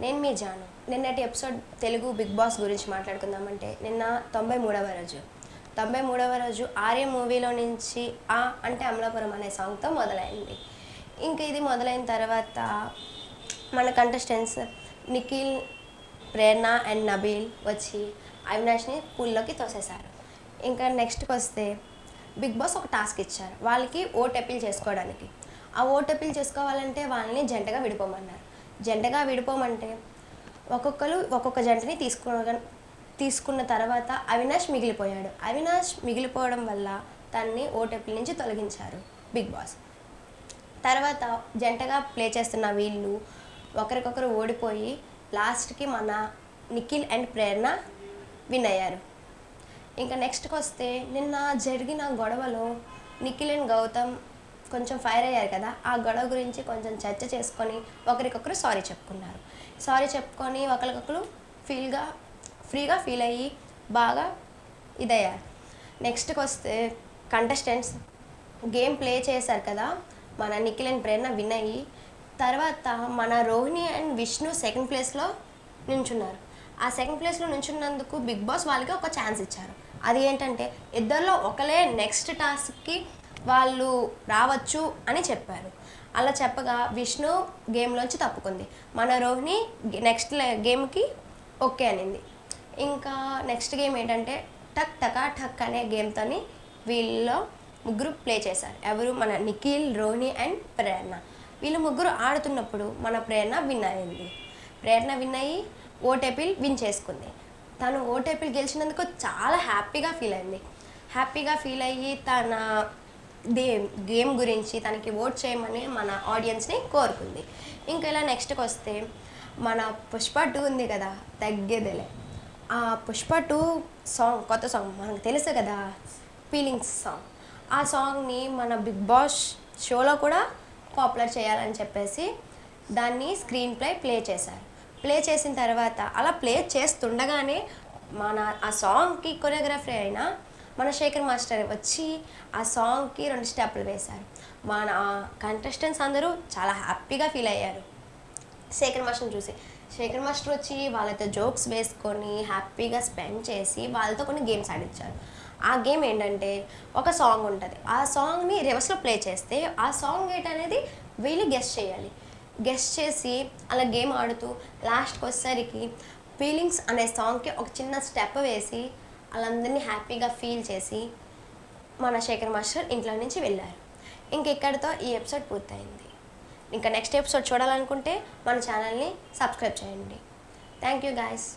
నేను మీ జాను. నిన్నటి episode Telugu big boss గురించి మాట్లాడుకుందామంటే నిన్న 93వ రోజు 93వ రోజు ఆర్య మూవీలో నుంచి ఆ అంటే అమలాపురం అనే సాంగ్తో మొదలైంది. ఇంకా ఇది మొదలైన తర్వాత మన contestants Nikhil, Prerana and Nabeel వచ్చి అవినాష్ని పూల్లోకి తోసేశారు. ఇంకా నెక్స్ట్కి వస్తే బిగ్ బాస్ ఒక టాస్క్ ఇచ్చారు వాళ్ళకి, ఓట్ అపీల్ చేసుకోవడానికి. ఆ ఓట్ అపీల్ చేసుకోవాలంటే వాళ్ళని జంటగా విడిపోమన్నారు. జంటగా విడిపోమంటే ఒక్కొక్కరు ఒక్కొక్క జంటని తీసుకున్న తర్వాత అవినాష్ మిగిలిపోయాడు. అవినాష్ మిగిలిపోవడం వల్ల తన్ని ఓట్ అపీల్ నుంచి తొలగించారు బిగ్ బాస్. తర్వాత జంటగా ప్లే చేస్తున్న వీళ్ళు ఒకరికొకరు ఓడిపోయి లాస్ట్కి మన నిఖిల్ అండ్ ప్రేరణ విన్ అయ్యారు. ఇంకా నెక్స్ట్కి వస్తే నిన్న జరిగిన గొడవలో నిఖిల్ అండ్ గౌతమ్ కొంచెం ఫైర్ అయ్యారు కదా, ఆ గొడవ గురించి కొంచెం చర్చ చేసుకొని ఒకరికొకరు సారీ చెప్పుకున్నారు. సారీ చెప్పుకొని ఒకరికొకరు ఫ్రీగా ఫీల్ అయ్యి బాగా ఇదయ్యారు. నెక్స్ట్కి వస్తే కంటెస్టెంట్స్ గేమ్ ప్లే చేశారు కదా, మన నిఖిల్ అండ్ ప్రేరణ విన్ అయ్యి తర్వాత మన రోహిణి అండ్ విష్ణు సెకండ్ ప్లేస్లో నించున్నారు. ఆ సెకండ్ ప్లేస్లో నించున్నందుకు బిగ్ బాస్ వాళ్ళకి ఒక ఛాన్స్ ఇచ్చారు. అది ఏంటంటే ఇద్దరిలో ఒకలే నెక్స్ట్ టాస్క్కి వాళ్ళు రావచ్చు అని చెప్పారు. అలా చెప్పగా విష్ణు గేమ్లోంచి తప్పుకుంది, మన రోహిణి నెక్స్ట్ గేమ్కి ఓకే అనింది. ఇంకా నెక్స్ట్ గేమ్ ఏంటంటే టక్ టకా టక్ అనే గేమ్తోని వీళ్ళలో ముగ్గురు ప్లే చేశారు. ఎవరు? మన నిఖిల్, రోహిణి అండ్ ప్రేరణ. వీళ్ళు ముగ్గురు ఆడుతున్నప్పుడు మన ప్రేరణ విన్ అయింది. ప్రేరణ విన్ అయ్యి ఓటేపీల్ విన్ చేసుకుంది. తను ఓటేపీల్ గెలిచినందుకు చాలా హ్యాపీగా ఫీల్ అయ్యి తన గేమ్ గురించి తనకి ఓట్ చేయమని మన ఆడియన్స్ని కోరుకుంది. ఇంకా ఇలా నెక్స్ట్కి వస్తే మన పుష్ప 2 ఉంది కదా, తగ్గేదేలే. ఆ పుష్ప 2 సాంగ్, కొత్త సాంగ్ మనకు తెలుసు కదా, ఫీలింగ్స్ సాంగ్. ఆ సాంగ్ని మన బిగ్ బాస్ షోలో కూడా పాపులర్ చేయాలని చెప్పేసి దాన్ని స్క్రీన్ ప్లే చేశారు. ప్లే చేసిన తర్వాత అలా ప్లే చేస్తుండగానే మన ఆ సాంగ్కి కొరియోగ్రఫీ అయిన మన శేఖర్ మాస్టర్ వచ్చి ఆ సాంగ్కి 2 స్టెప్పులు వేశారు. మన కంటెస్టెంట్స్ అందరూ చాలా హ్యాపీగా ఫీల్ అయ్యారు శేఖర్ మాస్టర్ని చూసి. శేఖర్ మాస్టర్ వచ్చి వాళ్ళతో జోక్స్ వేసుకొని హ్యాపీగా స్పెండ్ చేసి వాళ్ళతో కొన్ని గేమ్స్ ఆడించారు. ఆ గేమ్ ఏంటంటే ఒక సాంగ్ ఉంటుంది, ఆ సాంగ్ని రివర్స్లో ప్లే చేస్తే ఆ సాంగ్ ఏంటనేది వీళ్ళు గెస్ట్ చేయాలి. గెస్ట్ చేసి అలా గేమ్ ఆడుతూ లాస్ట్కి వచ్చేసరికి ఫీలింగ్స్ అనే సాంగ్కి ఒక చిన్న స్టెప్ వేసి వాళ్ళందరినీ హ్యాపీగా ఫీల్ చేసి మన శేఖర్ మాస్టర్ ఇంట్లో నుంచి వెళ్ళారు. ఇంకెక్కడితో ఈ ఎపిసోడ్ పూర్తయింది. ఇంకా నెక్స్ట్ ఎపిసోడ్ చూడాలనుకుంటే మన ఛానల్ని సబ్స్క్రైబ్ చేయండి. Thank you guys.